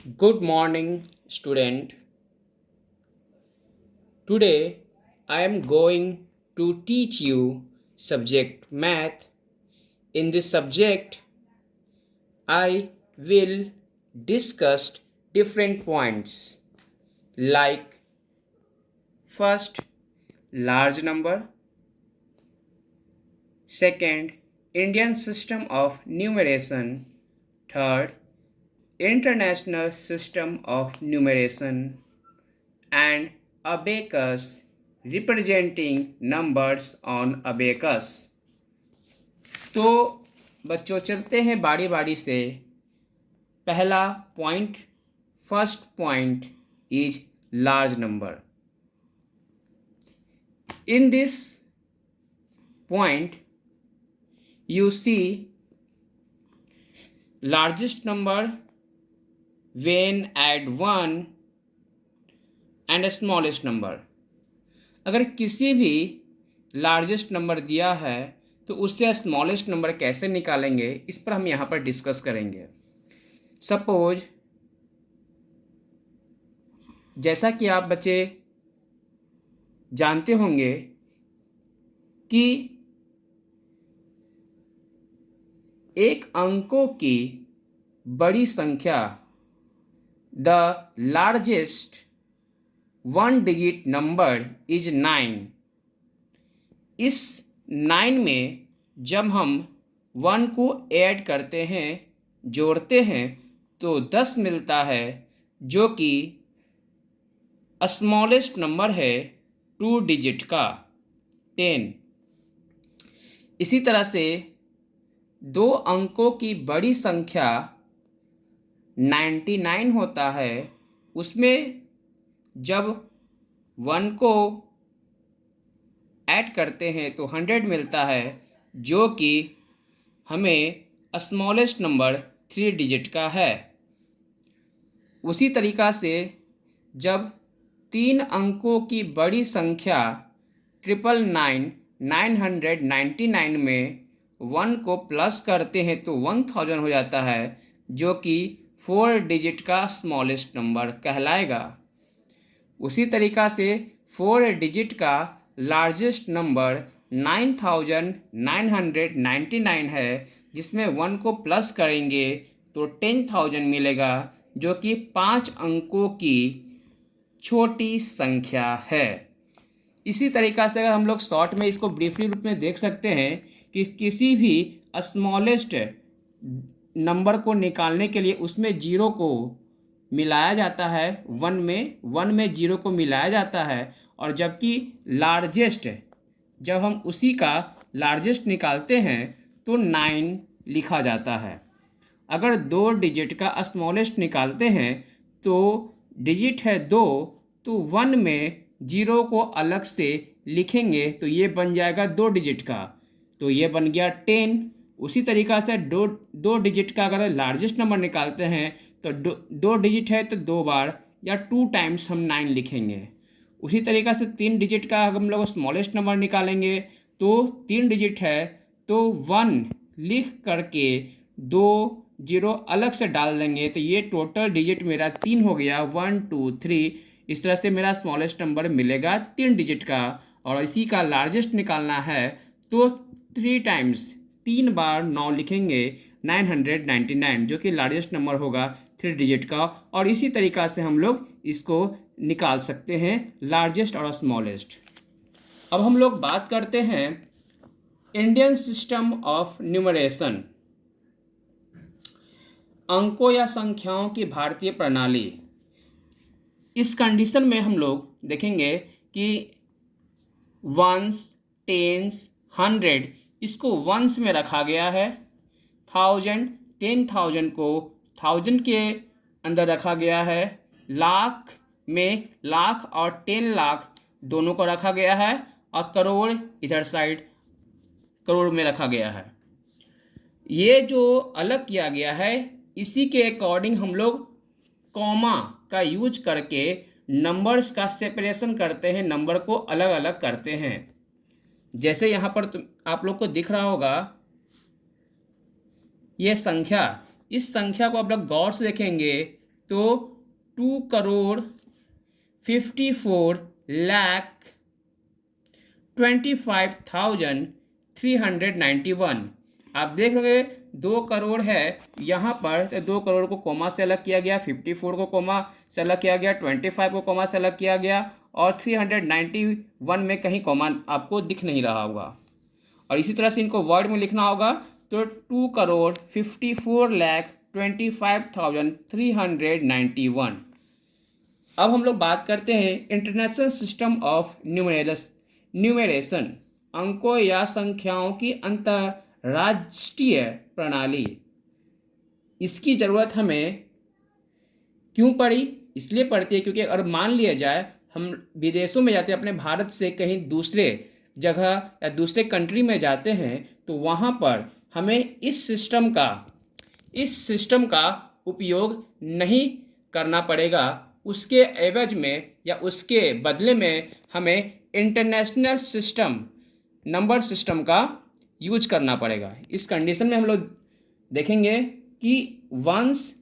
Good morning, student. Today I am going to teach you subject math. In this subject, I will discuss different points like first, large number, second, Indian system of numeration, third, international system of numeration, and abacus representing numbers on abacus। तो बच्चों चलते हैं बारी बारी से। पहला point, first point is large number. In this point you see largest number when add 1 and smallest number। अगर किसी भी लार्जेस्ट नंबर दिया है तो उससे स्मॉलेस्ट नंबर कैसे निकालेंगे, इस पर हम यहाँ पर डिस्कस करेंगे। सपोज जैसा कि आप बच्चे जानते होंगे कि एक अंकों की बड़ी संख्या, the largest one digit number is 9। इस 9 में जब हम 1 को ऐड करते हैं, जोड़ते हैं, तो 10 मिलता है, जो कि स्मॉलेस्ट नंबर है 2 डिजिट का, 10। इसी तरह से दो अंकों की बड़ी संख्या 99 होता है। उसमें जब 1 को ऐड करते हैं तो 100 मिलता है, जो कि हमें स्मॉलेस्ट नंबर 3 डिजिट का है। उसी तरीक़ा से जब 3 अंकों की बड़ी संख्या 999 में 1 को प्लस करते हैं तो 1000 हो जाता है, जो कि 4 डिजिट का स्मॉलेस्ट नंबर कहलाएगा। उसी तरीक़ा से 4 डिजिट का लार्जेस्ट नंबर 9999 है, जिसमें 1 को प्लस करेंगे तो 10000 मिलेगा, जो कि 5 अंकों की छोटी संख्या है। इसी तरीक़ा से अगर हम लोग शॉर्ट में इसको ब्रीफली रूप में देख सकते हैं कि किसी भी स्मॉलेस्ट नंबर को निकालने के लिए उसमें जीरो को मिलाया जाता है, 1 में जीरो को मिलाया जाता है, और जबकि लार्जेस्ट जब हम उसी का लार्जेस्ट निकालते हैं तो 9 लिखा जाता है। अगर 2 डिजिट का स्मॉलेस्ट निकालते हैं तो डिजिट है 2, तो 1 में जीरो को अलग से लिखेंगे तो ये बन जाएगा 2 डिजिट का, तो ये बन गया 10। उसी तरीक़ा से दो डिजिट का अगर लार्जेस्ट नंबर निकालते हैं तो 2 डिजिट है तो 2 बार या 2 टाइम्स हम 9 लिखेंगे। उसी तरीक़ा से 3 डिजिट का अगर हम लोग स्मॉलेस्ट नंबर निकालेंगे तो 3 डिजिट है तो 1 लिख करके 2 जीरो अलग से डाल देंगे, तो ये टोटल डिजिट मेरा 3 हो गया, 1 2 3। इस तरह से मेरा स्मॉलेस्ट नंबर मिलेगा 3 डिजिट का, और इसी का लार्जेस्ट निकालना है तो 3 टाइम्स 3 बार 9 लिखेंगे, 999, जो कि लार्जेस्ट नंबर होगा 3 डिजिट का। और इसी तरीक़ा से हम लोग इसको निकाल सकते हैं, लार्जेस्ट और स्मॉलेस्ट। अब हम लोग बात करते हैं इंडियन सिस्टम ऑफ न्यूमरेशन, अंकों या संख्याओं की भारतीय प्रणाली। इस कंडीशन में हम लोग देखेंगे कि वंस, टेंस, 100 इसको वंस में रखा गया है, 1000 10,000 को 1000 के अंदर रखा गया है, लाख में लाख और 10 लाख दोनों को रखा गया है, और करोड़ इधर साइड करोड़ में रखा गया है। ये जो अलग किया गया है, इसी के अकॉर्डिंग हम लोग कॉमा का यूज करके नंबर्स का सेपरेशन करते हैं, नंबर को अलग अलग करते हैं। जैसे यहाँ पर आप लोग को दिख रहा होगा ये संख्या, इस संख्या को आप लोग गौर से देखेंगे तो 2,54,25,391। आप देख लोगे 2 करोड़ है यहाँ पर, तो 2 करोड़ को कॉमा से अलग किया गया, 54 को कॉमा से अलग किया गया, 25 को कॉमा से अलग किया गया, और 391 में कहीं कॉमा आपको दिख नहीं रहा होगा। और इसी तरह से इनको वर्ड में लिखना होगा, तो 2,54,25,391। अब हम लोग बात करते हैं इंटरनेशनल सिस्टम ऑफ न्यूमरेशन, अंकों या संख्याओं की अंतर्राष्ट्रीय प्रणाली। इसकी ज़रूरत हमें क्यों पड़ी? इसलिए पड़ती है क्योंकि अगर मान लिया जाए हम विदेशों में जाते हैं, अपने भारत से कहीं दूसरे जगह या दूसरे कंट्री में जाते हैं, तो वहाँ पर हमें इस सिस्टम का उपयोग नहीं करना पड़ेगा। उसके एवज में या उसके बदले में हमें इंटरनेशनल नंबर सिस्टम का यूज करना पड़ेगा। इस कंडीशन में हम लोग देखेंगे कि वंस,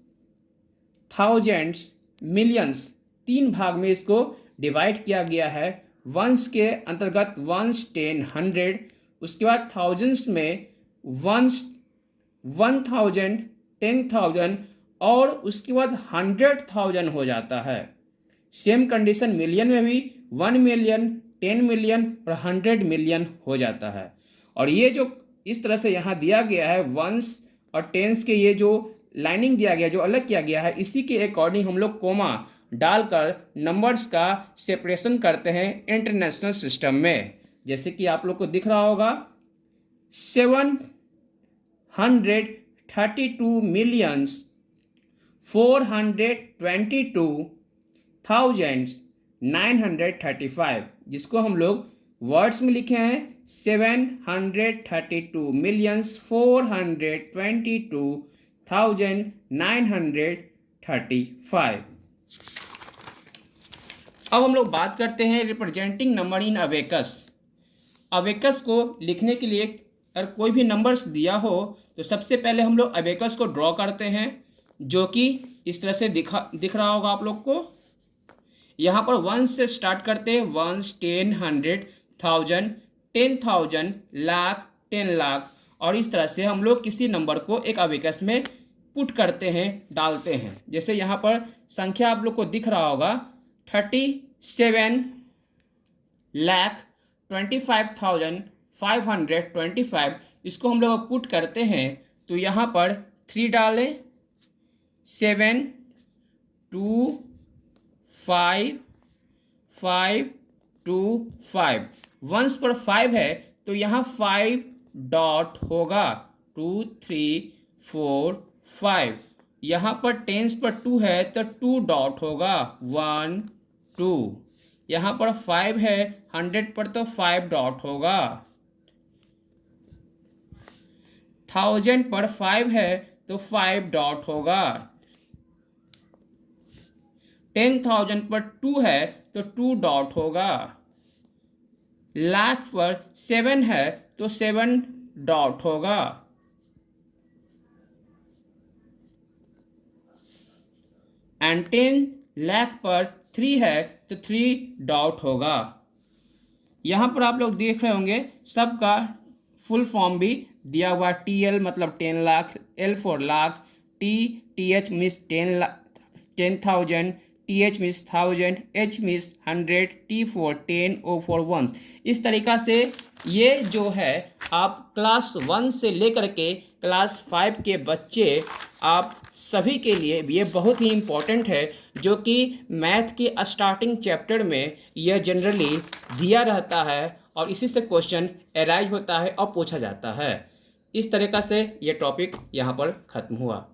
थाउजेंड्स, मिलियंस, 3 भाग में इसको डिवाइड किया गया है। वंस के अंतर्गत वंस, 10, 100, उसके बाद थाउजेंड्स में वंस, 1000, 10,000, और उसके बाद 100,000 हो जाता है। सेम कंडीशन मिलियन में भी 1 मिलियन, 10 मिलियन और 100 मिलियन हो जाता है। और ये जो इस तरह से यहाँ दिया गया है वंस और टेंस के, ये जो लाइनिंग दिया गया, जो अलग किया गया है, इसी के अकॉर्डिंग हम लोग कोमा डालकर नंबर्स का सेपरेशन करते हैं इंटरनेशनल सिस्टम में। जैसे कि आप लोग को दिख रहा होगा 732,422,935, जिसको हम लोग वर्ड्स में लिखे हैं 732,422,935। अब हम लोग बात करते हैं representing number in abacus. Abacus को लिखने के लिए अगर कोई भी नंबर्स दिया हो तो सबसे पहले हम लोग अबेकस को ड्रॉ करते हैं, जो कि इस तरह से दिख रहा होगा आप लोग को। यहाँ पर 1 से स्टार्ट करते हैं, 1, 10, 100, 1000, 10,000, लाख, 10 लाख, और इस तरह से हम लोग किसी नंबर को एक अबेकस में पुट करते हैं, डालते हैं। जैसे यहाँ पर संख्या आप लोग को दिख रहा होगा 37,25,525, इसको हम लोग पुट करते हैं, तो यहाँ पर 3 डालें, 7, 2, 5, 5, 2, 5। वंस पर 5 है तो यहाँ 5 डॉट होगा, 2, 3, 4, 5। यहाँ पर टेंस पर 2 है तो 2 डॉट होगा, 1, 2। यहाँ पर 5 है 100 पर तो 5 डॉट होगा। 1000 पर 5 है तो 5 डॉट होगा। 10,000 पर 2 है तो 2 डॉट होगा। लाख पर 7 है तो 7 डॉट होगा। एंड 10 लाख पर 3 है तो 3 डॉट होगा। यहाँ पर आप लोग देख रहे होंगे सबका फुल फॉर्म भी दिया हुआ, TL मतलब 10 lakh, L for lakh, TH means 10,000, TH means 1000, H means 100, T for 10, O for ones. इस तरीक़ा से ये जो है आप क्लास 1 से लेकर के क्लास 5 के बच्चे, आप सभी के लिए ये बहुत ही इम्पोर्टेंट है, जो कि मैथ के स्टार्टिंग चैप्टर में यह जनरली दिया रहता है और इसी से क्वेश्चन अराइज होता है और पूछा जाता है। इस तरीक़ा से ये टॉपिक यहाँ पर ख़त्म हुआ।